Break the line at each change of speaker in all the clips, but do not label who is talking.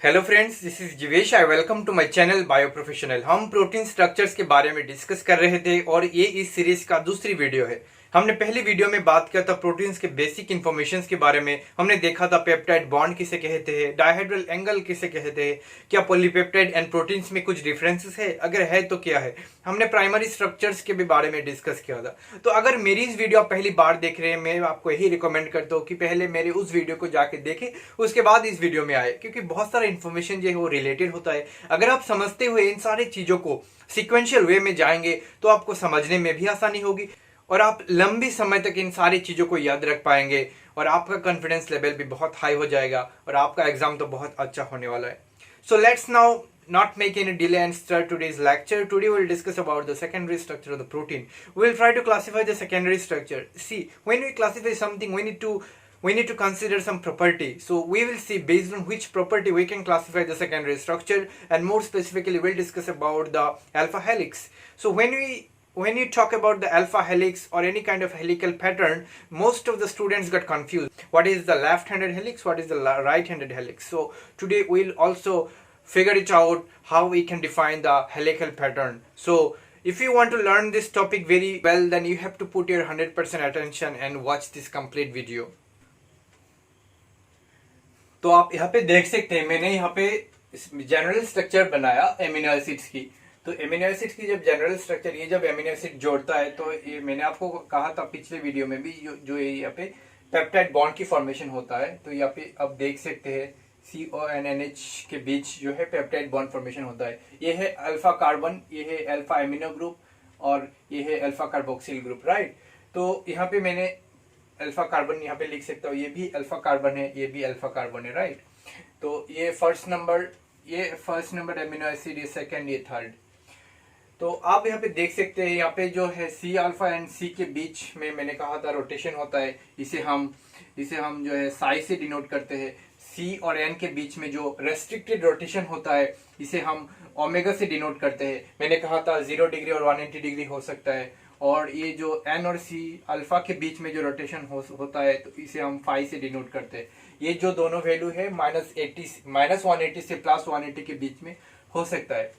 Hello friends, this is Jivesh. I welcome to my channel bio professional. हम protein structures के बारे में discuss कर रहे थे और ये इस सीरीज का दूसरी वीडियो है। हमने पहली वीडियो में बात किया था प्रोटीन्स के बेसिक इंफॉर्मेशन के बारे में। हमने देखा था पेप्टाइड बॉन्ड किसे कहते हैं, डायहेड्रल एंगल किसे कहते हैं, क्या पॉलीपेप्टाइड एंड प्रोटीन्स में कुछ डिफरेंसेस है, अगर है तो क्या है। हमने प्राइमरी स्ट्रक्चर्स के भी बारे में डिस्कस किया था। तो अगर मेरी इस वीडियो आप पहली बार देख रहे हैं, मैं आपको यही रिकमेंड करता हूँ कि पहले मेरे उस वीडियो को जाके देखें, उसके बाद इस वीडियो में आए, क्योंकि बहुत सारा इन्फॉर्मेशन जो है वो रिलेटेड होता है। अगर आप समझते हुए इन सारी चीजों को सिक्वेंशियल वे में जाएंगे तो आपको समझने में भी आसानी होगी और आप लंबी समय तक इन सारी चीजों को याद रख पाएंगे और आपका कॉन्फिडेंस लेवल भी बहुत हाई हो जाएगा और आपका एग्जाम तो बहुत अच्छा होने वाला है। So let's now not make any delay and start today's lecture. Today we'll discuss about the secondary structure of the protein. We'll try to classify the secondary structure. See, when we classify something, we need to consider some property. So we will see based on which property we can classify the secondary structure, and more specifically we'll discuss about the alpha helix. So when you talk about the alpha helix or any kind of helical pattern, most of the students got confused. What is the left-handed helix? What is the right-handed helix? So today we'll also figure it out how we can define the helical pattern. So if you want to learn this topic very well, then you have to put your 100% attention and watch this complete video. तो आप यहाँ पे देख सकते हैं, मैंने यहाँ पे जनरल स्ट्रक्चर बनाया एमिनो एसिड्स की। तो एमिनो एसिड्स की जब जनरल स्ट्रक्चर, ये जब एमिनो एसिड जोड़ता है तो ये मैंने आपको कहा था पिछले वीडियो में भी, जो यहाँ पे पेप्टाइड बॉन्ड की फॉर्मेशन होता है। तो यहाँ पे आप देख सकते हैं CONNH के बीच जो है पेप्टाइड बॉन्ड फॉर्मेशन होता है। ये है अल्फा कार्बन, ये है अल्फा एमिनो ग्रुप और ये है अल्फा कार्बोक्सिल ग्रुप, राइट। तो यहाँ पे मैंने अल्फा कार्बन यहाँ पे लिख सकता हूँ, ये भी अल्फा कार्बन है, ये भी अल्फा कार्बन है, राइट। तो ये फर्स्ट नंबर एमिनो एसिड, ये सेकंड, ये थर्ड। तो आप यहाँ पे देख सकते हैं, यहाँ पे जो है C अल्फा एंड C के बीच में मैंने कहा था रोटेशन होता है। इसे हम जो है साई से डिनोट करते हैं। C और N के बीच में जो रेस्ट्रिक्टेड रोटेशन होता है इसे हम ओमेगा से डिनोट करते हैं। मैंने कहा था 0 डिग्री और 180 डिग्री हो सकता है। और ये जो N और C अल्फा के बीच में जो रोटेशन होता है तो इसे हम फाई से डिनोट करते हैं। ये जो दोनों वैल्यू है -180 से +180 के बीच में हो सकता है।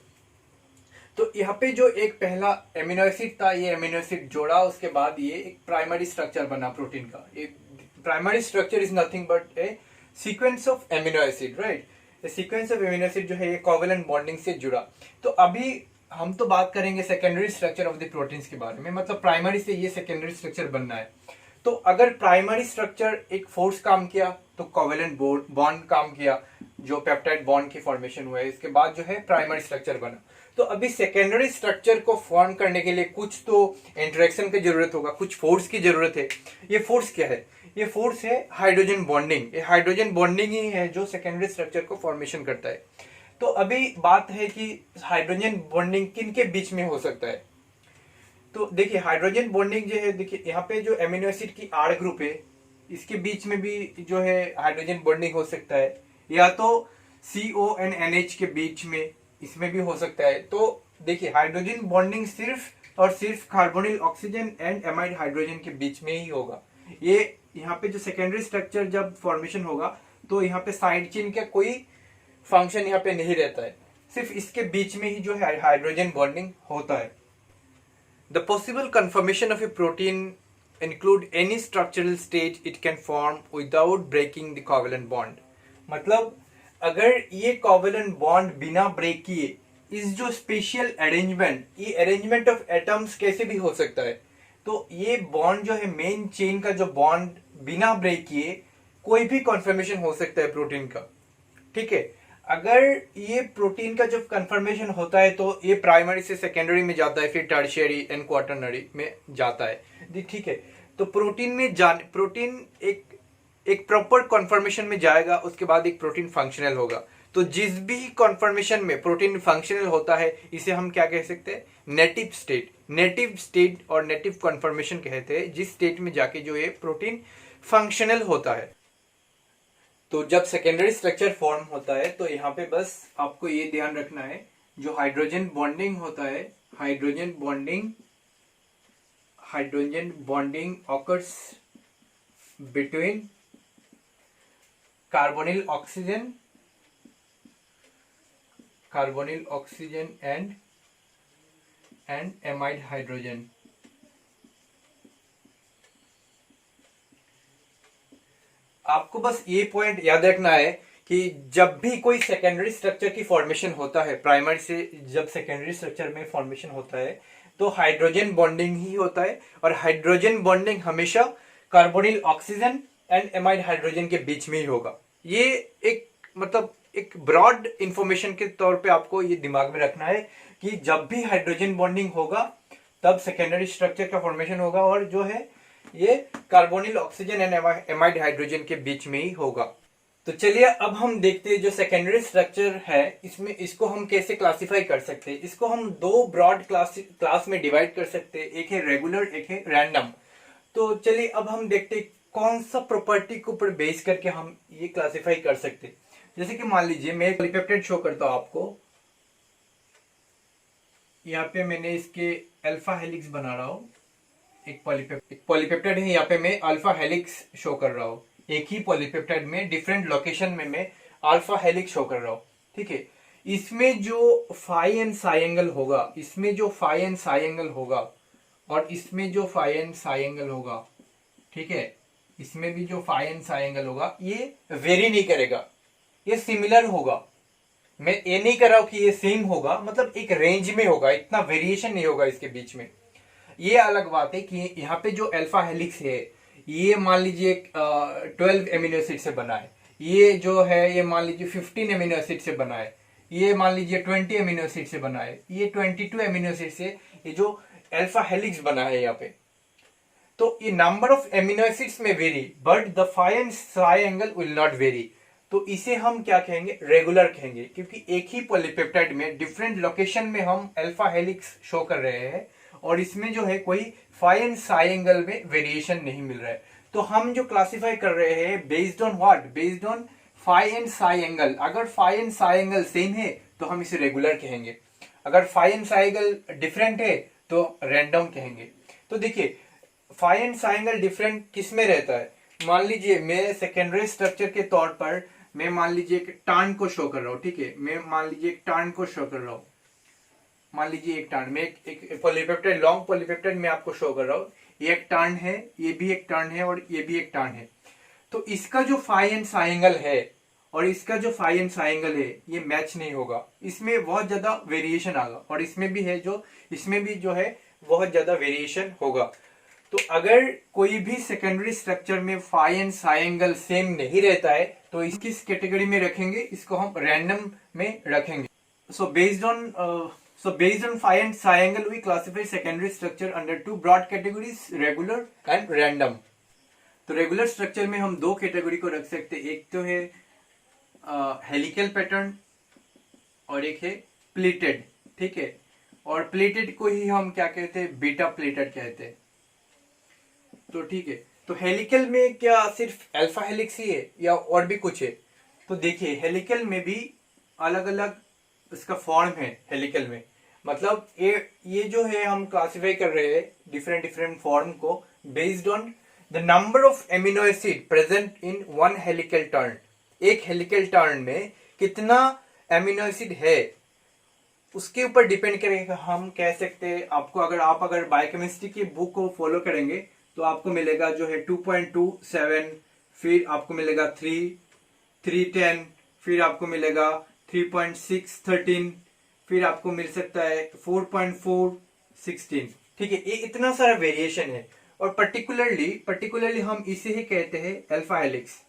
तो यहाँ पे जो एक पहला एमिनो एसिड था, ये एमिनो एसिड जोड़ा, उसके बाद ये एक प्राइमरी स्ट्रक्चर बना प्रोटीन का। एक primary structure is nothing but A sequence of amino acid, right. Sequence of amino acid जो है ये कोवेलेंट बॉन्डिंग से जुड़ा। तो अभी हम तो बात करेंगे secondary structure of the proteins के बारे में, मतलब प्राइमरी से ये सेकेंडरी स्ट्रक्चर बनना है। तो अगर प्राइमरी स्ट्रक्चर एक फोर्स काम किया तो कोवेलेंट बॉन्ड काम किया, जो पेप्टाइड बॉन्ड की फॉर्मेशन हुआ है, इसके बाद जो है प्राइमरी स्ट्रक्चर बना। तो अभी सेकेंडरी स्ट्रक्चर को फॉर्म करने के लिए कुछ तो इंटरेक्शन की जरूरत होगा, कुछ फोर्स की जरूरत है। ये फोर्स क्या है? ये फोर्स है हाइड्रोजन बॉन्डिंग। ये हाइड्रोजन बॉन्डिंग ही है जो सेकेंडरी स्ट्रक्चर को फॉर्मेशन करता है। तो अभी बात है कि हाइड्रोजन बॉन्डिंग किन के बीच में हो सकता है। तो देखिए हाइड्रोजन बॉन्डिंग जो है, देखिए यहाँ पे जो एमिनो एसिड की R ग्रुप है, इसके बीच में भी जो है हाइड्रोजन बॉन्डिंग हो सकता है, या तो CONNH के बीच में, इसमें भी हो सकता है। तो देखिए हाइड्रोजन बॉन्डिंग सिर्फ और सिर्फ carbonyl oxygen and amide hydrogen के बीच में ही होगा। ये यहाँ पे जो सेकेंडरी स्ट्रक्चर जब फॉर्मेशन होगा तो यहाँ पे साइड चेन का कोई फंक्शन यहाँ पे नहीं रहता है, सिर्फ इसके बीच में ही जो है हाइड्रोजन बॉन्डिंग होता है। The possible conformation of a protein include any structural state it can form without breaking the covalent bond. मतलब अगर ये कोवेलेंट बॉन्ड बिना ब्रेक किए, इस जो स्पेशल अरेंजमेंट, ये अरेंजमेंट ऑफ एटम्स कैसे भी हो सकता है। तो ये बॉन्ड जो है मेन चेन का जो बॉन्ड बिना ब्रेक किए कोई भी कॉन्फर्मेशन हो सकता है प्रोटीन का, ठीक है। अगर ये प्रोटीन का जब कन्फर्मेशन होता है तो ये प्राइमरी से सेकेंडरी में जाता है, फिर टर्शियरी एंड क्वाटरनरी में जाता है, ठीक है। तो प्रोटीन एक प्रॉपर कॉन्फर्मेशन में जाएगा, उसके बाद एक प्रोटीन फंक्शनल होगा। तो जिस भी कॉन्फर्मेशन में प्रोटीन फंक्शनल होता है इसे हम क्या कह सकते हैं? नेटिव स्टेट और नेटिव कॉन्फर्मेशन कहते हैं, जिस स्टेट में जाके जो ये प्रोटीन फंक्शनल होता है। तो जब सेकेंडरी स्ट्रक्चर फॉर्म होता है तो यहाँ पे बस आपको ये ध्यान रखना है, जो हाइड्रोजन बॉन्डिंग होता है, hydrogen bonding occurs between carbonyl oxygen carbonyl oxygen and amide hydrogen. आपको बस ये पॉइंट याद रखना है कि जब भी कोई सेकेंडरी स्ट्रक्चर की फॉर्मेशन होता है, प्राइमरी से जब सेकेंडरी स्ट्रक्चर में फॉर्मेशन होता है तो हाइड्रोजन बॉन्डिंग ही होता है, और हाइड्रोजन बॉन्डिंग हमेशा carbonyl oxygen and amide hydrogen के बीच में ही होगा। ये एक मतलब एक ब्रॉड इंफॉर्मेशन के तौर पे आपको ये दिमाग में रखना है कि जब भी हाइड्रोजन बॉन्डिंग होगा तब सेकेंडरी स्ट्रक्चर का फॉर्मेशन होगा, और जो है ये carbonyl oxygen and amide hydrogen के बीच में ही होगा। तो चलिए अब हम देखते हैं जो सेकेंडरी स्ट्रक्चर है इसमें इसको हम कैसे क्लासिफाई कर सकते हैं। इसको हम दो ब्रॉड क्लास में डिवाइड कर सकते हैं, एक है रेगुलर, एक है रैंडम। तो चलिए अब हम देखते हैं कौन सा प्रॉपर्टी के ऊपर बेस करके हम ये क्लासिफाई कर सकते हैं। जैसे कि मान लीजिए मैं पॉलीपेप्टाइड शो करता हूं आपको, यहाँ पे मैंने इसके अल्फा हेलिक्स बना रहा हूं। एक पॉलीपेप्टाइड है, यहाँ पे मैं अल्फा हेलिक्स शो कर रहा हूँ। एक ही पॉलीपेप्टाइड में डिफरेंट लोकेशन में मैं अल्फा हेलिक्स शो कर रहा हूँ, ठीक है। इसमें जो फाई एंड साई एंगल होगा, इसमें जो फाई एंड साई एंगल होगा और इसमें जो फाई एंड साई एंगल होगा, ठीक है, इसमें भी जो फाई एंड साई एंगल होगा ये वेरी नहीं करेगा, ये सिमिलर होगा। मैं ये नहीं कर रहा हूं कि ये सेम होगा, मतलब एक रेंज में होगा, इतना वेरिएशन नहीं होगा इसके बीच में। ये अलग बात है कि यहाँ पे जो अल्फा हेलिक्स है ये मान लीजिए 12 एमिनो एसिड से बना है, ये जो है ये मान लीजिए 15 एमिनो एसिड से बना है, ये मान लीजिए 20 एमिनो एसिड से बना है, ये 22 एमिनो एसिड से ये जो अल्फा हेलिक्स बना है यहाँ पे। तो ये नंबर ऑफ एमिनो एसिड्स में vary, but the phi and psi angle will not vary. तो इसे हम क्या कहेंगे, रेगुलर कहेंगे, क्योंकि एक ही पॉलीपेप्टाइड में डिफरेंट लोकेशन में हम अल्फा हेलिक्स शो कर रहे हैं और इसमें जो है कोई फाई एंड साई एंगल में वेरिएशन नहीं मिल रहा है। तो हम जो क्लासिफाई कर रहे हैं based on what, based on phi and psi angle. अगर phi and psi angle same है तो हम इसे रेगुलर कहेंगे, अगर phi and psi angle different है तो रैंडम कहेंगे। तो देखिए phi and psi angle different किस में रहता है, मान लीजिए मैं सेकेंडरी स्ट्रक्चर के तौर पर मैं मान लीजिए एक टर्न को शो कर रहा हूं, ठीक है, मैं मान लीजिए एक टर्न को शो कर रहा हूं, मान लीजिए एक टर्न में एक पॉलीपेप्टाइड, लॉन्ग पॉलीपेप्टाइड में आपको शो कर रहा हूं, ये एक टर्न है, ये भी एक टर्न है और ये भी एक टर्न है। तो इसका जो फाई एंड साई एंगल है और इसका जो फाई एंड साई एंगल है ये मैच नहीं होगा, इसमें बहुत ज्यादा वेरिएशन आएगा, और इसमें भी है जो, इसमें भी जो है बहुत ज्यादा वेरिएशन होगा। तो अगर कोई भी सेकेंडरी स्ट्रक्चर में phi and psi angle same नहीं रहता है तो इस किस कैटेगरी में रखेंगे, इसको हम रैंडम में रखेंगे। So based on phi and psi angle we classify secondary structure under two broad categories, regular and random. तो रेगुलर स्ट्रक्चर में हम दो कैटेगरी को रख सकते हैं, एक तो है हेलिकल पैटर्न और एक है प्लेटेड, ठीक है। और प्लेटेड को ही हम क्या कहते हैं, बीटा प्लेटेड कहते हैं। तो ठीक है, तो हेलिकल में क्या सिर्फ अल्फा हेलिक्स ही है या और भी कुछ है? तो देखिए हेलिकल में भी अलग अलग इसका फॉर्म है। हेलिकल में मतलब ये जो है हम क्लासिफाई कर रहे हैं डिफरेंट फॉर्म को based on the number of amino acid present in one helical turn. एक हेलिकल टर्न में कितना एमिनो एसिड है उसके ऊपर डिपेंड करेगा। हम कह सकते हैं आपको, अगर बायोकेमिस्ट्री की बुक को फॉलो करेंगे तो आपको मिलेगा जो है 2.27, फिर आपको मिलेगा 3.10, फिर आपको मिलेगा 3.613, फिर आपको मिल सकता है 4.416, ठीक है। ये इतना सारा वेरिएशन है और पर्टिकुलरली हम इसे ही कहते हैं अल्फा हेलिक्स।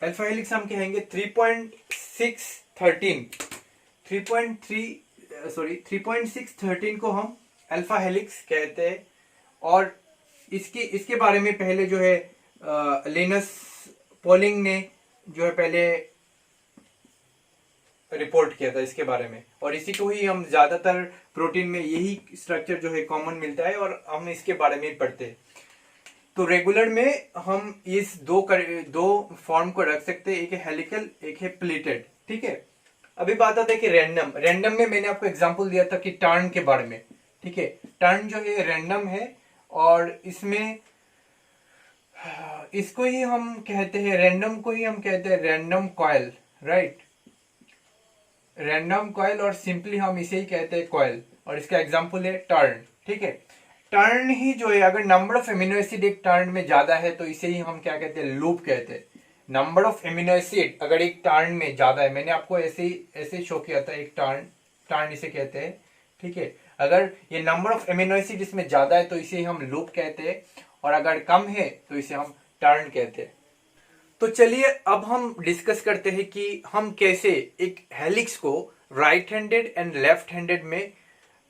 अल्फा हेलिक्स हम कहेंगे 3.613 को हम अल्फा हेलिक्स कहते हैं। और इसके बारे में पहले जो है लिनस पॉलिंग ने जो है पहले रिपोर्ट किया था इसके बारे में, और इसी को ही हम ज्यादातर प्रोटीन में यही स्ट्रक्चर जो है कॉमन मिलता है और हम इसके बारे में पढ़ते हैं। तो रेगुलर में हम इस दो फॉर्म को रख सकते हैं, एक है हेलिकल, एक है प्लेटेड, ठीक है। अभी बात आता है कि रैंडम में मैंने आपको एग्जांपल दिया था कि टर्न के बारे में, ठीक है। टर्न जो है रैंडम है और इसमें इसको ही हम कहते हैं, रैंडम को ही हम कहते हैं random coil, right. Random coil और सिंपली हम इसे ही कहते हैं कॉइल, और इसका एग्जांपल है टर्न। ठीक है, टर्न ही जो है, अगर नंबर ऑफ एमिनो एसिड एक टर्न में ज्यादा है तो इसे ही हम क्या कहते हैं, लूप कहते हैं। नंबर ऑफ एमिनो एसिड अगर एक टर्न में ज्यादा है, मैंने आपको ऐसे शो किया था, एक टर्न, टर्न इसे कहते हैं। ठीक है, अगर ये नंबर ऑफ एमिनो एसिड इसमें ज्यादा है तो इसे हम लूप कहते हैं, और अगर कम है तो इसे हम टर्न कहते हैं। तो चलिए अब हम डिस्कस करते हैं कि हम कैसे एक हेलिक्स को right handed and left handed में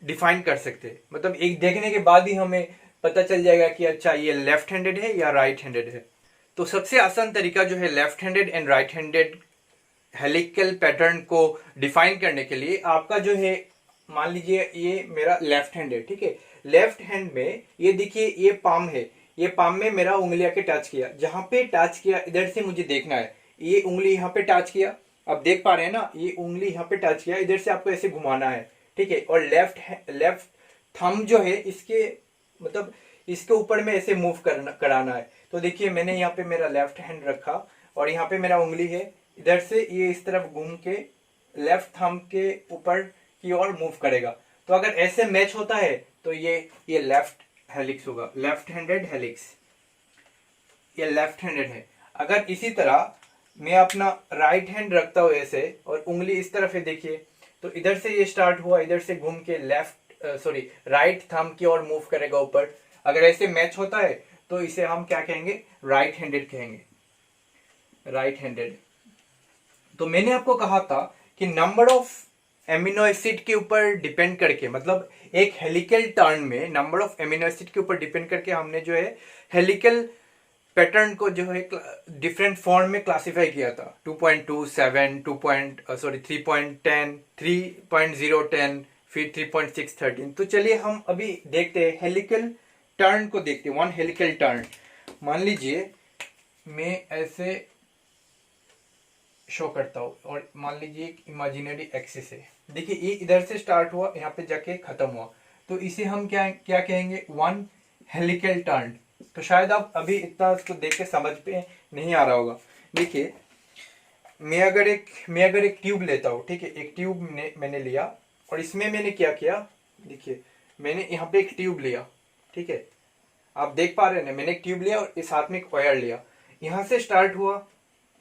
डिफाइन कर सकते हैं। मतलब एक देखने के बाद ही हमें पता चल जाएगा कि अच्छा ये लेफ्ट हैंडेड है या राइट हैंडेड है। तो सबसे आसान तरीका जो है left handed and right handed helical pattern को डिफाइन करने के लिए, आपका जो है, मान लीजिए ये मेरा लेफ्ट हैंड है। ठीक है, लेफ्ट हैंड में ये देखिए ये पाम है, ये पाम में मेरा उंगलियां के टच किया, जहां पे टच किया इधर से मुझे देखना है, ये उंगली यहाँ पे टच किया, आप देख पा रहे हैं ना, ये उंगली यहाँ पे टच किया, इधर से आपको ऐसे घुमाना है। ठीक है, और लेफ्ट थंब जो है इसके मतलब इसके ऊपर में ऐसे मूव कराना है। तो देखिए मैंने यहाँ पे मेरा लेफ्ट हैंड रखा और यहाँ पे मेरा उंगली है, इधर से ये इस तरफ घूम के लेफ्ट थंब के ऊपर की ओर मूव करेगा। तो अगर ऐसे मैच होता है तो ये लेफ्ट हेलिक्स होगा, लेफ्ट हैंडेड हेलिक्स, ये लेफ्ट हैंडेड है। अगर इसी तरह मैं अपना राइट हैंड रखता हूं ऐसे और उंगली इस तरफ है, देखिए तो इधर से ये स्टार्ट हुआ, इधर से घूम के राइट थंब की ओर मूव करेगा ऊपर। अगर ऐसे मैच होता है तो इसे हम क्या कहेंगे, राइट हैंडेड कहेंगे, राइट हैंडेड। तो मैंने आपको कहा था कि नंबर ऑफ एमिनो एसिड के ऊपर डिपेंड करके, मतलब एक हेलिकल टर्न में नंबर ऑफ एमिनो एसिड के ऊपर डिपेंड करके हमने जो है हेलिकल पैटर्न को जो है डिफरेंट फॉर्म में क्लासिफाई किया था। 2.27, 3.10, 3.010, फिर 3.613। तो चलिए हम अभी देखते हैं हेलिकल टर्न को, देखते हैं वन हेलिकल टर्न। मान लीजिए मैं ऐसे शो करता हूँ और मान लीजिए एक इमेजिनरी एक्सिस है, देखिए ये इधर से स्टार्ट हुआ, यहाँ पे जाके खत्म हुआ, तो इसे हम क्या क्या कहेंगे, वन हेलिकल टर्न। तो शायद आप अभी इतना इसको देख के समझ पे नहीं आ रहा होगा। देखिए मैं अगर एक ट्यूब लेता हूँ, ठीक है, एक ट्यूब मैंने लिया और इसमें मैंने क्या किया, देखिए मैंने यहाँ पे एक ट्यूब लिया, ठीक है, आप देख पा रहे हैं ना, मैंने एक ट्यूब लिया और इस हाथ में एक वायर लिया, यहाँ से स्टार्ट हुआ,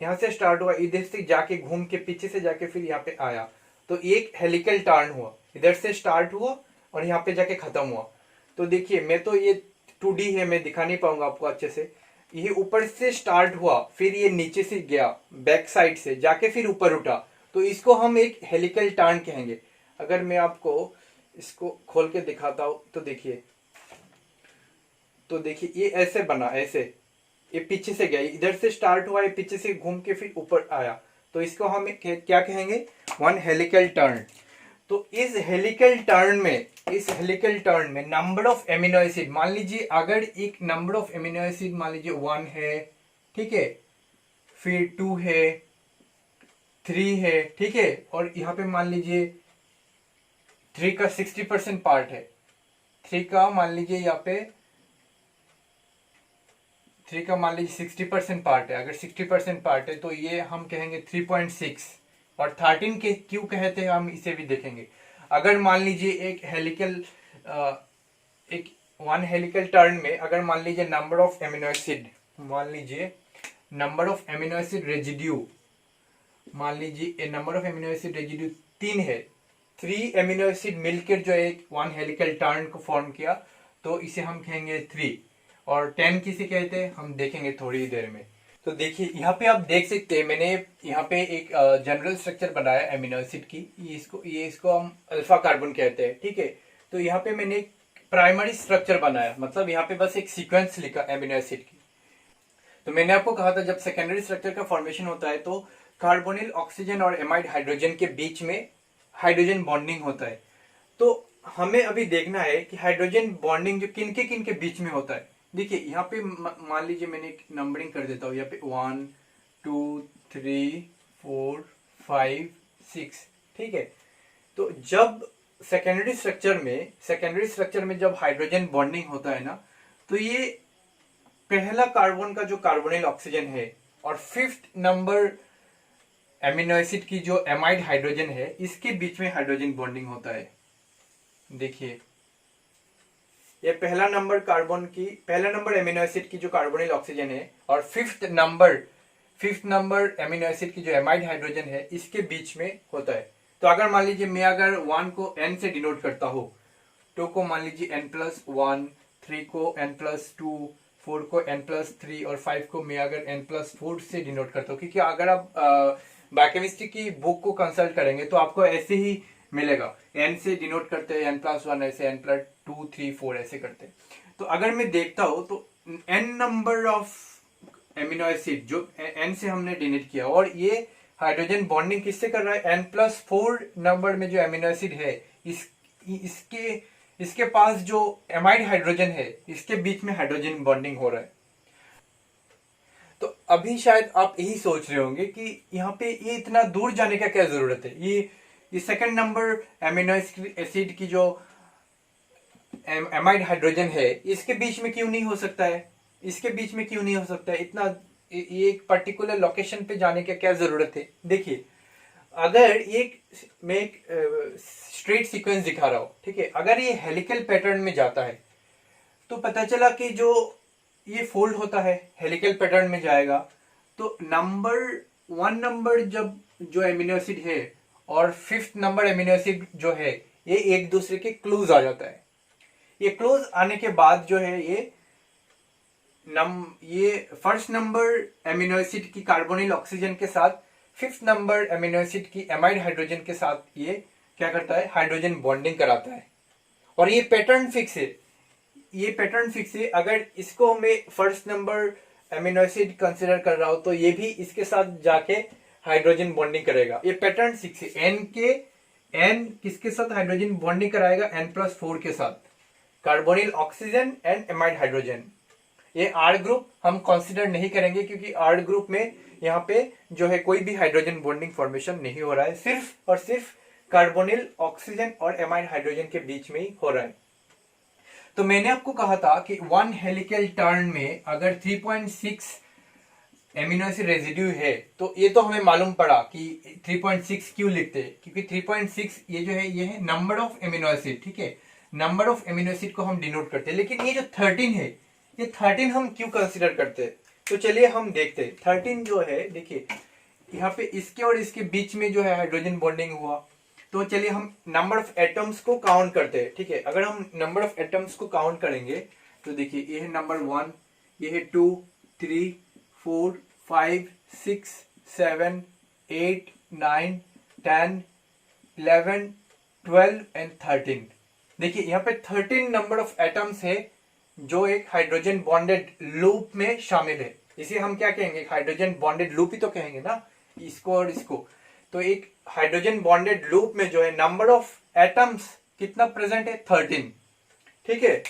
इधर से जाके घूम के पीछे से जाके फिर यहाँ पे आया, तो एक हेलिकल टर्न हुआ, इधर से स्टार्ट हुआ और यहाँ पे जाके खत्म हुआ। तो देखिए मैं तो ये 2D है, मैं दिखा नहीं पाऊंगा आपको अच्छे से, ये ऊपर से स्टार्ट हुआ, फिर ये नीचे से गया, बैक साइड से जाके फिर ऊपर उठा, तो इसको हम एक हेलिकल टर्न कहेंगे। अगर मैं आपको इसको खोल के दिखाता हूं तो देखिए, ये ऐसे बना, ऐसे ये पीछे से गया, इधर से स्टार्ट हुआ, ये पीछे से घूम के फिर ऊपर आया, तो इसको हम क्या कहेंगे, वन हेलिकल टर्न। तो इस हेलिकल टर्न में नंबर ऑफ एमिनो एसिड, मान लीजिए अगर एक नंबर ऑफ एमिनो एसिड मान लीजिए 1 है, ठीक है, फिर 2 है, 3 है, ठीक है, और यहाँ पे मान लीजिए 3 का 60% पार्ट है, 3 का मान लीजिए यहाँ पे 3 का मान लीजिए 60% पार्ट है, अगर 60% पार्ट है तो ये हम कहेंगे 3.6, और 13 के क्यों कहते हैं हम इसे भी देखेंगे। अगर मान लीजिए एक वन हेलिकल टर्न में अगर मान लीजिए नंबर ऑफ एमिनो एसिड, मान लीजिए number of amino acid residue, मान लीजिए number of amino acid residue 3 है, 3 एमिनो एसिड मिलकर जो एक वन हेलिकल टर्न को फॉर्म किया, तो इसे हम कहेंगे 3, और 10 किसे कहते हैं हम देखेंगे थोड़ी देर में। तो देखिए यहाँ पे आप देख सकते हैं, मैंने यहाँ पे एक जनरल स्ट्रक्चर बनाया एमिनो एसिड की, ये इसको हम अल्फा कार्बन कहते हैं, ठीक है। तो यहाँ पे मैंने एक प्राइमरी स्ट्रक्चर बनाया, मतलब यहाँ पे बस एक सीक्वेंस लिखा एमिनो एसिड की। तो मैंने आपको कहा था जब सेकेंडरी स्ट्रक्चर का फॉर्मेशन होता है तो कार्बोनिल ऑक्सीजन और एमाइड हाइड्रोजन के बीच में हाइड्रोजन बॉन्डिंग होता है। तो हमें अभी देखना है कि हाइड्रोजन बॉन्डिंग जो किन के बीच में होता है। देखिए यहाँ पे मान लीजिए मैंने एक नंबरिंग कर देता हूँ, यहाँ पे 1 2 3 4 5 6, ठीक है। तो जब सेकेंडरी स्ट्रक्चर में जब हाइड्रोजन बॉन्डिंग होता है ना, तो ये पहला कार्बन का जो कार्बोनिल ऑक्सीजन है और 5th नंबर एमिनो एसिड की जो एमाइड हाइड्रोजन है इसके बीच में हाइड्रोजन बॉन्डिंग होता है। देखिए ये पहला नंबर एमिनो एसिड की जो कार्बोनिल ऑक्सीजन है और फिफ्थ नंबर एमिनो एसिड की जो एमाइड हाइड्रोजन है इसके बीच में होता है। तो अगर मान लीजिए मैं अगर 1 को n से डिनोट करता हूँ, 2 को मान लीजिए n+1, 3 को n+2, 4 को n+3 और 5 को मैं अगर n+4 से डिनोट करता हूँ, क्योंकि अगर आप बायोकेमिस्ट्री की बुक को कंसल्ट करेंगे तो आपको ऐसे ही मिलेगा, n से डिनोट करते हैं, n+1 ऐसे, n+2, 3, 4 ऐसे करते हैं। तो अगर मैं देखता हूँ तो n number of amino acid जो n से हमने डिनोट किया और ये हाइड्रोजन बॉन्डिंग किससे कर रहा है, n+4 नंबर में जो एमिनो एसिड है इसके पास जो एमाइड हाइड्रोजन है इसके बीच में हाइड्रोजन बॉन्डिंग हो रहा है। तो अभी शायद आप यही सोच रहे होंगे कि यहाँ पे ये इतना दूर जाने का क्या जरूरत है, ये सेकंड नंबर एमिनो एसिड की जो एमाइड हाइड्रोजन है इसके बीच में क्यों नहीं हो सकता है, इसके बीच में क्यों नहीं हो सकता है, इतना ये एक पर्टिकुलर लोकेशन पे जाने का क्या जरूरत है। देखिए अगर मैं एक स्ट्रेट सीक्वेंस दिखा रहा हूं, ठीक है, अगर ये हेलिकल पैटर्न में जाता है तो पता चला कि जो ये फोल्ड होता है हेलिकल पैटर्न में जाएगा तो वन नंबर जब जो एमिनो एसिड है और फिफ्थ नंबर एमिनो एसिड जो है ये एक दूसरे के क्लोज आ जाता है। ये क्लोज आने के बाद जो है ये फर्स्ट नंबर एमिनो एसिड की कार्बोनिल ऑक्सीजन के साथ फिफ्थ नंबर एमिनो एसिड की एमाइड हाइड्रोजन के साथ ये क्या करता है, हाइड्रोजन बॉन्डिंग कराता है। और ये पैटर्न फिक्स है, अगर इसको मैं first number amino acid consider कर रहा हूं तो ये भी इसके साथ जाके हाइड्रोजन बॉन्डिंग करेगा। ये पैटर्न फिक्स है। एन किसके साथ हाइड्रोजन बॉन्डिंग कराएगा, n+4 के साथ, carbonyl oxygen and amide hydrogen. ये आर ग्रुप हम कंसीडर नहीं करेंगे क्योंकि आर ग्रुप में यहाँ पे जो है कोई भी हाइड्रोजन बॉन्डिंग फॉर्मेशन नहीं हो रहा है, सिर्फ और सिर्फ कार्बोनिल ऑक्सीजन और एमाइड हाइड्रोजन के बीच में ही हो रहा है। तो मैंने आपको कहा था कि 1 हेलिकल टर्न में अगर 3.6 एमिनो एसिड रेजिड्यू है तो ये तो हमें मालूम पड़ा कि 3.6 क्यों लिखते हैं, क्योंकि 3.6 ये जो है ये है नंबर ऑफ एमिनो एसिड, ठीक है, नंबर ऑफ एमिनो एसिड को हम डिनोट करते हैं। लेकिन ये जो 13 है ये 13 हम क्यों कंसीडर करते हैं, तो चलिए हम देखते हैं। 13 जो है, देखिए यहाँ पे इसके और इसके बीच में जो है हाइड्रोजन बॉन्डिंग हुआ, तो चलिए हम नंबर ऑफ एटम्स को काउंट करते हैं, ठीक है। अगर हम नंबर ऑफ एटम्स को काउंट करेंगे तो देखिए ये है नंबर 1, ये है 2, 3, 4, 5, 6, 7, 8, 9, 10, 11, 12 एंड 13। देखिए यहाँ पे 13 नंबर ऑफ एटम्स है जो एक हाइड्रोजन बॉन्डेड लूप में शामिल है। इसे हम क्या कहेंगे, हाइड्रोजन बॉन्डेड लूप ही तो कहेंगे ना, इसको और इसको। तो एक हाइड्रोजन बॉन्डेड लूप में जो है नंबर ऑफ एटम्स कितना प्रेजेंट है, 13, ठीक है।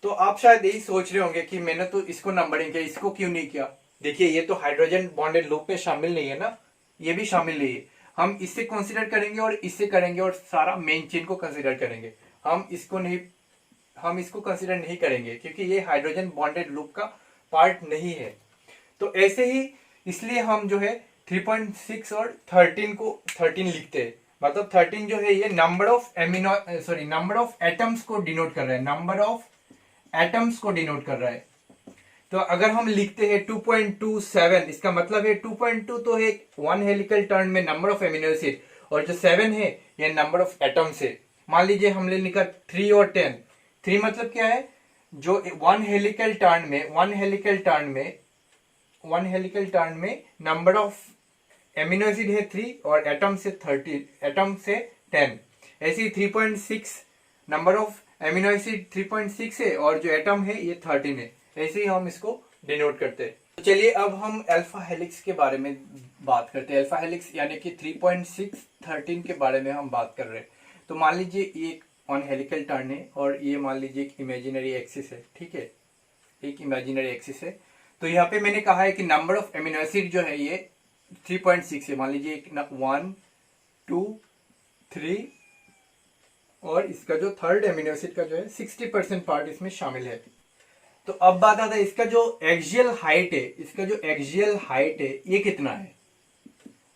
तो आप शायद यही सोच रहे होंगे कि मैंने तो इसको नंबरिंग किया, इसको क्यों नहीं किया। देखिए ये तो हाइड्रोजन बॉन्डेड लूप में शामिल नहीं है ना, ये भी शामिल नहीं है। हम इससे कंसीडर करेंगे और इससे करेंगे और सारा मेन चेन को कंसीडर करेंगे, हम इसको कंसीडर नहीं करेंगे क्योंकि ये हाइड्रोजन बॉन्डेड लूप का पार्ट नहीं है। तो ऐसे ही इसलिए हम जो है 3.6 और 13 को 13 लिखते हैं। मतलब 13 जो है ये नंबर ऑफ एटम्स को डिनोट कर रहा है, नंबर ऑफ एटम्स को डिनोट कर रहा है। तो अगर हम लिखते हैं 2.27, इसका मतलब है 2.2 तो है 1 हेलिकल टर्न में नंबर ऑफ एमिनो एसिड और जो 7 है ये नंबर ऑफ एटम्स है। मान लीजिए हमने लिखा 3 और 10, 3 मतलब क्या है, जो 1 हेलिकल टर्न में नंबर ऑफ एमिनो एसिड है 3 और एटम से 10। ऐसे ही 3.6 नंबर ऑफ एमिनो एसिड 3.6 है और जो एटम है ये 13 है। ऐसे ही हम इसको डिनोट करते हैं। तो चलिए अब हम अल्फा हेलिक्स के बारे में बात करते हैं। अल्फा हेलिक्स यानी कि 3.6, 13 के बारे में हम बात कर रहे हैं। तो मान लीजिए ये एक 1 हेलिकल टर्न है और ये मान लीजिए एक इमेजिनरी एक्सिस है, ठीक है, एक इमेजिनरी एक्सिस है। तो यहाँ पे मैंने कहा है कि नंबर ऑफ एमिनो एसिड जो है ये 3.6 है। मान लीजिए 1, 2, 3 और इसका जो थर्ड एमिनो एसिड का जो है 60% पार्ट इसमें शामिल है। तो अब बात आता है इसका जो एक्सियल हाइट है, ये कितना है।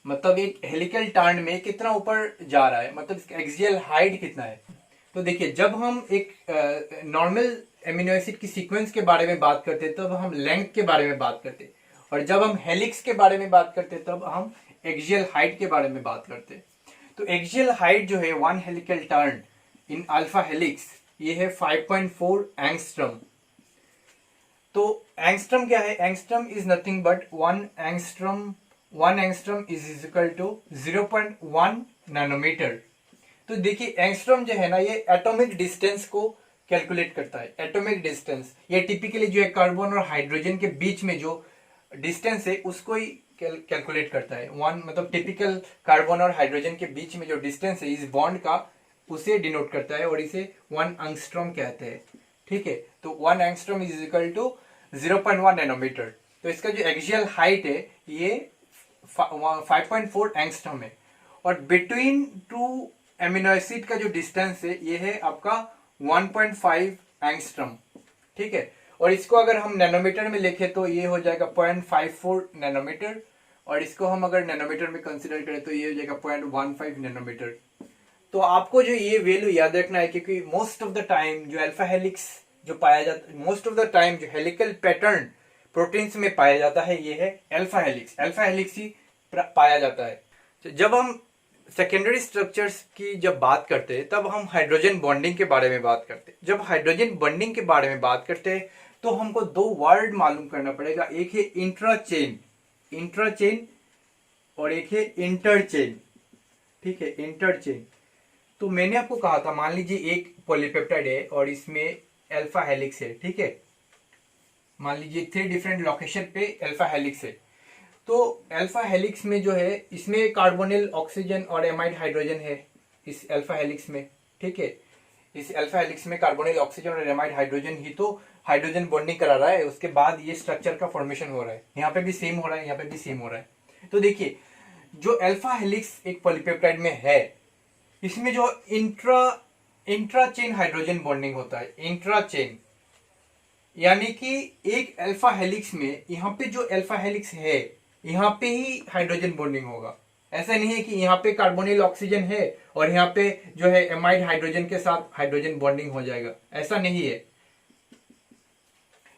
मतलब एक हेलिकल टर्न में कितना ऊपर जा रहा है, मतलब इसका एक्सियल हाइट कितना है। तो देखिए जब हम एक नॉर्मल एमिनो एसिड की सीक्वेंस के बारे में बात करते हैं तब हम लेंथ के बारे में बात करते हैं, और जब हम हेलिक्स के बारे में बात करते हैं तब हम एक्सियल हाइट के बारे में बात करते हैं। तो एक्सियल हाइट जो है one helical turn in alpha helix ये है 5.4 एंगस्ट्रम। तो एंगस्ट्रम क्या है, angstrom is nothing but one angstrom is equal to 0.1 nanometer. तो देखिए एंगस्ट्रॉम जो है ना ये एटॉमिक डिस्टेंस को कैलकुलेट करता है। एटॉमिक डिस्टेंस ये टिपिकली जो है कार्बन और हाइड्रोजन के बीच में जो डिस्टेंस है उसको ही कैलकुलेट करता है। वन मतलब टिपिकल कार्बन और हाइड्रोजन के बीच में जो डिस्टेंस है इस बॉन्ड का उसे डिनोट करता है और इसे 1 एंगस्ट्रॉम कहते हैं। ठीक है, तो 1 angstrom is equal to 0.1 nanometer. तो इसका जो एक्सियल हाइट है ये 5.4 एंगस्ट्रॉम है, और बिटवीन टू एमिनो एसिड का जो डिस्टेंस है ये है आपका 1.5 एंगस्ट्रम। ठीक है, और इसको अगर हम नैनोमीटर में लिखें तो ये हो जाएगा 0.54 नैनोमीटर, और इसको हम अगर नैनोमीटर में कंसीडर करें तो ये हो जाएगा 0.15 नैनोमीटर। तो आपको जो ये वैल्यू याद रखना है, क्योंकि मोस्ट ऑफ द टाइम जो अल्फा हेलिक्स जो पाया जाता है, मोस्ट ऑफ द टाइम जो हेलिकल पैटर्न प्रोटीन्स में पाया जाता है ये है अल्फा हेलिक्स। अल्फा हेलिक्स ही पाया जाता है। तो जब हम सेकेंडरी स्ट्रक्चर्स की जब बात करते हैं तब हम हाइड्रोजन बॉन्डिंग के बारे में बात करते हैं। जब हाइड्रोजन बॉन्डिंग के बारे में बात करते हैं तो हमको दो वर्ड मालूम करना पड़ेगा, एक है इंट्राचेन और एक है इंटरचेन। ठीक है, इंटरचेन। तो मैंने आपको कहा था, मान लीजिए एक पॉलीपेप्टाइड है और इसमें अल्फा हेलिक्स है। ठीक है, मान लीजिए 3 डिफरेंट लोकेशन पे अल्फा हेलिक्स है। तो अल्फा हेलिक्स में जो है इसमें कार्बोनिल ऑक्सीजन और एमाइड हाइड्रोजन है इस अल्फा हेलिक्स में। ठीक है, इस अल्फा हेलिक्स में कार्बोनिल ऑक्सीजन और एमाइड हाइड्रोजन ही तो हाइड्रोजन बॉन्डिंग करा रहा है, उसके बाद ये स्ट्रक्चर का फॉर्मेशन हो रहा है। यहाँ पे भी सेम हो रहा है, यहाँ पे भी सेम हो रहा है। तो देखिए जो अल्फा हेलिक्स एक पॉलीपेप्टाइड में है इसमें जो इंट्राचेन हाइड्रोजन बॉन्डिंग होता है, इंट्राचेन, यानी कि एक अल्फा हेलिक्स में यहाँ पे जो अल्फा हेलिक्स है यहाँ पे ही हाइड्रोजन बॉन्डिंग होगा। ऐसा नहीं है कि यहाँ पे कार्बोनिल ऑक्सीजन है और यहाँ पे जो है एमाइड हाइड्रोजन के साथ हाइड्रोजन बॉन्डिंग हो जाएगा, ऐसा नहीं है।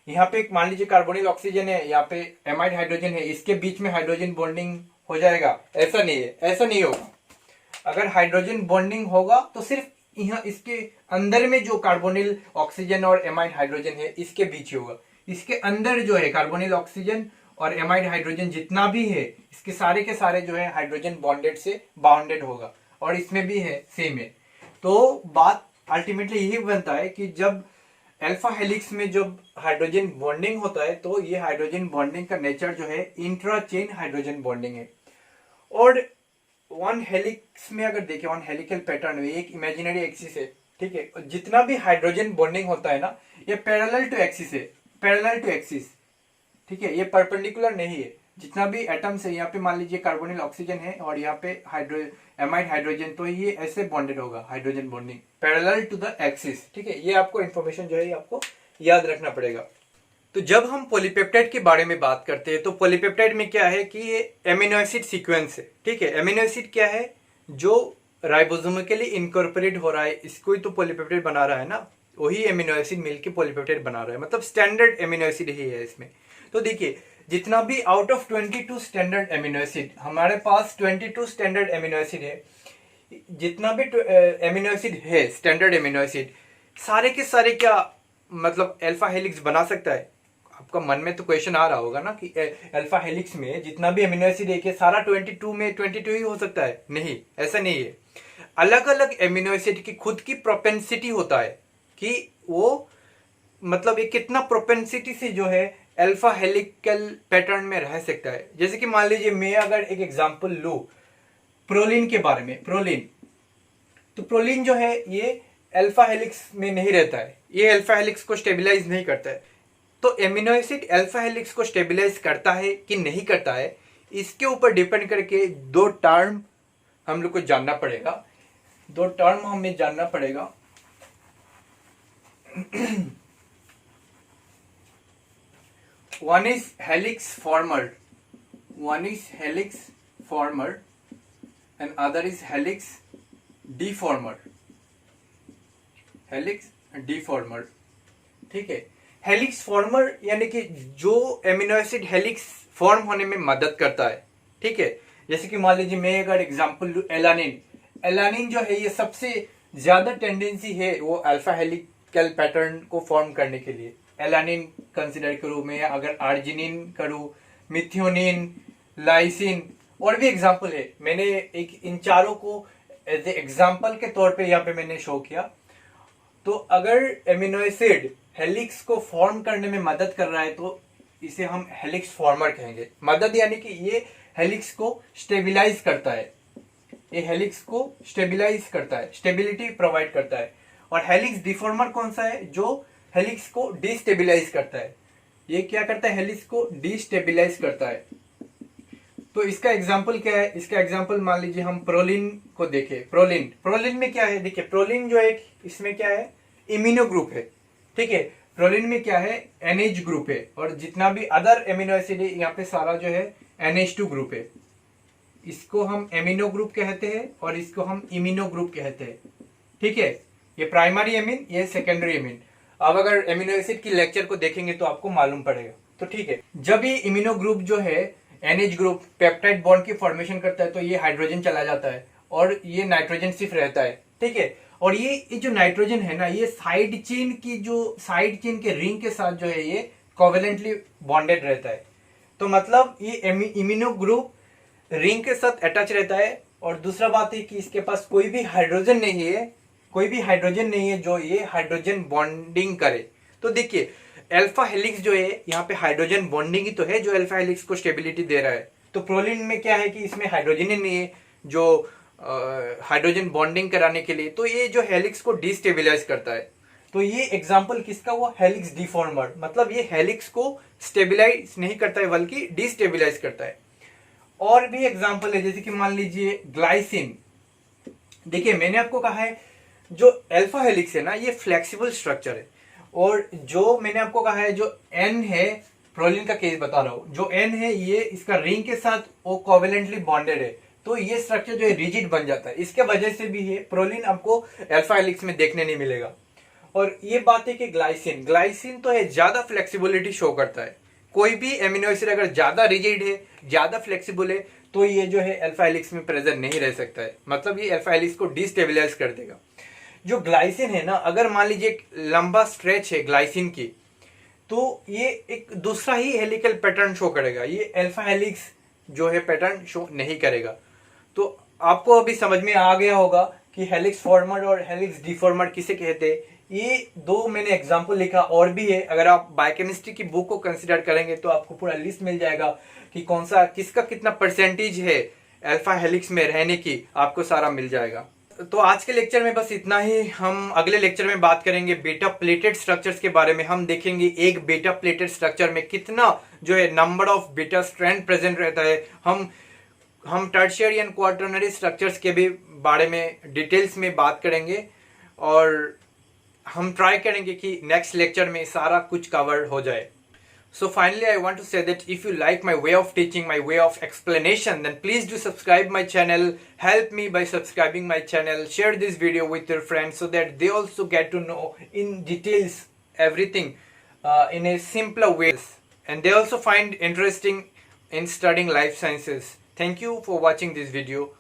यहाँ पे मान लीजिए कार्बोनिल ऑक्सीजन है, यहाँ पे एमाइड हाइड्रोजन है, इसके बीच में हाइड्रोजन बॉन्डिंग हो जाएगा, ऐसा नहीं है, ऐसा नहीं होगा। अगर हाइड्रोजन बॉन्डिंग होगा तो सिर्फ यहाँ इसके अंदर में जो कार्बोनिल ऑक्सीजन और एमाइड हाइड्रोजन है इसके बीच होगा। इसके अंदर जो है कार्बोनिल ऑक्सीजन और एमाइड हाइड्रोजन जितना भी है इसके सारे के सारे जो है हाइड्रोजन बॉन्डेड से बाउंडेड होगा, और इसमें भी है सेम है। तो बात अल्टीमेटली यही बनता है कि जब अल्फा हेलिक्स में जब हाइड्रोजन बॉन्डिंग होता है तो ये हाइड्रोजन बॉन्डिंग का नेचर जो है इंट्राचेन हाइड्रोजन बॉन्डिंग है। और वन हेलिक्स में अगर देखें, वन हेलिकल पैटर्न में एक इमेजिनरी एक्सिस है। ठीक है, जितना भी हाइड्रोजन बॉन्डिंग होता है ना ये पैरेलल टू एक्सिस है, पैरेलल टू एक्सिस। ठीक है, ये परपेंडिकुलर नहीं है। जितना भी एटम्स है यहाँ पे मान लीजिए कार्बोनिल ऑक्सीजन है और यहाँ पे एमाइड हाइड्रोजन, तो ये ऐसे बॉन्डेड होगा, hydrogen bonding parallel to the axis. ठीक है, ये आपको इन्फॉर्मेशन जो है आपको याद रखना पड़ेगा। तो जब हम पॉलीपेप्टाइड के बारे में बात करते हैं तो पॉलीपेप्टाइड में क्या है कि ये एमिनो एसिड सीक्वेंस है। ठीक है, एमिनो एसिड क्या है जो राइबोसोमिकली इनकॉर्पोरेट हो रहा है, इसको ही तो पॉलीपेप्टाइड बना रहा है ना, वही एमिनो एसिड मिलकर पॉलीपेप्टाइड बना रहा है, मतलब स्टैंडर्ड एमिनो एसिड ही है इसमें। तो देखिए जितना भी out of 22 standard amino acid, हमारे पास 22 स्टैंडर्ड एमिनो एसिड है, जितना भी एमिनो एसिड है स्टैंडर्ड एमिनो एसिड, सारे के सारे क्या मतलब अल्फा हेलिक्स बना सकता है? आपका मन में तो क्वेश्चन आ रहा होगा ना कि अल्फा हेलिक्स में जितना भी अमीनो एसिड है कि सारा 22 में 22 ही हो सकता है? नहीं, ऐसा नहीं है। अलग अलग एमिनो एसिड की खुद की प्रोपेंसिटी होता है कि वो मतलब ये कितना प्रोपेंसिटी से जो है अल्फा हेलिकल पैटर्न में रह सकता है। जैसे कि मान लीजिए मैं अगर एक एग्जांपल लूं प्रोलिन के बारे में, प्रोलिन, तो प्रोलिन जो है ये अल्फा हेलिक्स में नहीं रहता है, ये अल्फा हेलिक्स को स्टेबलाइज नहीं करता है। तो एमिनो एसिड अल्फा हेलिक्स को स्टेबलाइज करता है कि नहीं करता है, इसके ऊपर डिपेंड करके दो टर्म हम लोग को जानना पड़ेगा, दो टर्म हमें जानना पड़ेगा। One is helix former, one is helix former and other is helix deformer. Helix deformer, ठीक है। हेलिक्स फॉर्मर यानी कि जो एमिनो एसिड हेलिक्स फॉर्म होने में मदद करता है, ठीक है। जैसे कि मान लीजिए मैं अगर एग्जांपल लूं एलानिन, एलानिन जो है ये सबसे ज्यादा टेंडेंसी है वो अल्फा हेलिकल पैटर्न को फॉर्म करने के लिए। एलानिन कंसिडर करूं मैं, अगर आर्जिनिन करूं, मिथियोनिन, लाइसिन, और भी एग्जाम्पल है। मैंने एक इन चारों को एज ए एग्जाम्पल के तौर पे यहाँ पे मैंने शो किया। तो अगर एमिनो एसिड हेलिक्स को फॉर्म करने में मदद कर रहा है तो इसे हम हेलिक्स फॉर्मर कहेंगे। मदद यानी कि ये हेलिक्स को स्टेबिलाईज करता है, ये हेलिक्स को स्टेबिलाईज करता है, स्टेबिलिटी प्रोवाइड करता है। और हेलिक्स डिफॉर्मर कौन सा है? जो हेलिक्स को डिस्टेबिलाईज करता है। ये क्या करता है? हेलिक्स को डिस्टेबिलाईज करता है। तो इसका एग्जाम्पल क्या है? इसका एग्जाम्पल मान लीजिए हम प्रोलिन को देखें। प्रोलिन में क्या है? देखिए प्रोलिन जो है इसमें क्या है? इम्यूनो ग्रुप है, ठीक है। प्रोलिन में क्या है? NH ग्रुप है, और जितना भी अदर एमिनो एसिड है यहाँ पे सारा जो है NH2 ग्रुप है। इसको हम एमिनो ग्रुप कहते हैं और इसको हम इम्यूनो ग्रुप कहते हैं, ठीक है। ये प्राइमरी एमिन, ये सेकेंडरी एमिन। अब अगर एमिनो एसिड की लेक्चर को देखेंगे तो आपको मालूम पड़ेगा। तो ठीक है, जब ये इम्यूनो ग्रुप जो है NH ग्रुप पेप्टाइड बॉन्ड की फॉर्मेशन करता है तो ये हाइड्रोजन चला जाता है और ये नाइट्रोजन सिर्फ रहता है, ठीक है। और ये जो नाइट्रोजन है ना, ये साइड चेन के रिंग के साथ जो है ये कोवेलेंटली बॉन्डेड रहता है। तो मतलब ये इम्यूनो ग्रुप रिंग के साथ अटैच रहता है। और दूसरा बात है कि इसके पास कोई भी हाइड्रोजन नहीं है जो ये हाइड्रोजन बॉन्डिंग करे। तो देखिए अल्फा हेलिक्स जो है यहाँ पे हाइड्रोजन बॉन्डिंग ही तो है जो अल्फा हेलिक्स को स्टेबिलिटी दे रहा है। तो प्रोलिन में क्या है कि इसमें हाइड्रोजन ही नहीं है जो हाइड्रोजन बॉन्डिंग कराने के लिए, तो ये जो हेलिक्स को डिस्टेबिलाईज करता है। तो ये एग्जांपल किसका हुआ? हेलिक्स डिफॉर्मर। मतलब ये हेलिक्स को स्टेबिलाईज नहीं करता है बल्कि डिस्टेबिलाईज करता है। और भी एग्जांपल है, जैसे कि मान लीजिए ग्लाइसिन। देखिए मैंने आपको कहा है जो अल्फा हेलिक्स है ना ये फ्लेक्सिबल स्ट्रक्चर है, और जो मैंने आपको कहा है जो N है, प्रोलिन का केस बता रहा हूं, जो N है ये इसका रिंग के साथ वो कोवेलेंटली बॉन्डेड है, तो ये स्ट्रक्चर जो है रिजिड बन जाता है। इसके वजह से भी ये प्रोलिन आपको अल्फा हेलिक्स में देखने नहीं मिलेगा। और ये बात है कि ग्लाइसिन तो है ज्यादा फ्लेक्सिबिलिटी शो करता है। कोई भी एमिनो एसिड अगर ज्यादा रिजिड है, ज्यादा फ्लेक्सिबल है, तो ये जो है अल्फा हेलिक्स में प्रेजेंट नहीं रह सकता है। मतलब ये अल्फा हेलिक्स को डिस्टेबिलाईज कर देगा। जो ग्लाइसिन है ना, अगर मान लीजिए एक लंबा स्ट्रेच है ग्लाइसिन की, तो ये एक दूसरा ही हेलिकल पैटर्न शो करेगा। ये अल्फा हेलिक्स जो है पैटर्न शो नहीं करेगा। तो आपको अभी समझ में आ गया होगा कि हेलिक्स फॉर्मर और हेलिक्स डिफॉर्मर किसे कहते हैं। ये दो मैंने एग्जांपल लिखा, और भी है। अगर आप बायोकेमिस्ट्री की बुक को कंसीडर करेंगे तो आपको पूरा लिस्ट मिल जाएगा कि कौन सा किसका कितना परसेंटेज है अल्फा हेलिक्स में रहने की, आपको सारा मिल जाएगा। तो आज के लेक्चर में बस इतना ही। हम अगले लेक्चर में बात करेंगे बीटा प्लेटेड स्ट्रक्चर्स के बारे में। हम देखेंगे एक बीटा प्लेटेड स्ट्रक्चर में कितना जो है number of beta strand present रहता है। हम टर्शियरी एंड क्वार्टरनरी स्ट्रक्चर्स के भी बारे में डिटेल्स में बात करेंगे, और हम ट्राई करेंगे कि नेक्स्ट लेक्चर में सारा कुछ कवर हो जाए। So finally, I want to say that if you like my way of teaching, my way of explanation, then please do subscribe my channel. Help me by subscribing my channel. Share this video with your friends so that they also get to know in details everything in a simpler way. And they also find interesting in studying life sciences. Thank you for watching this video.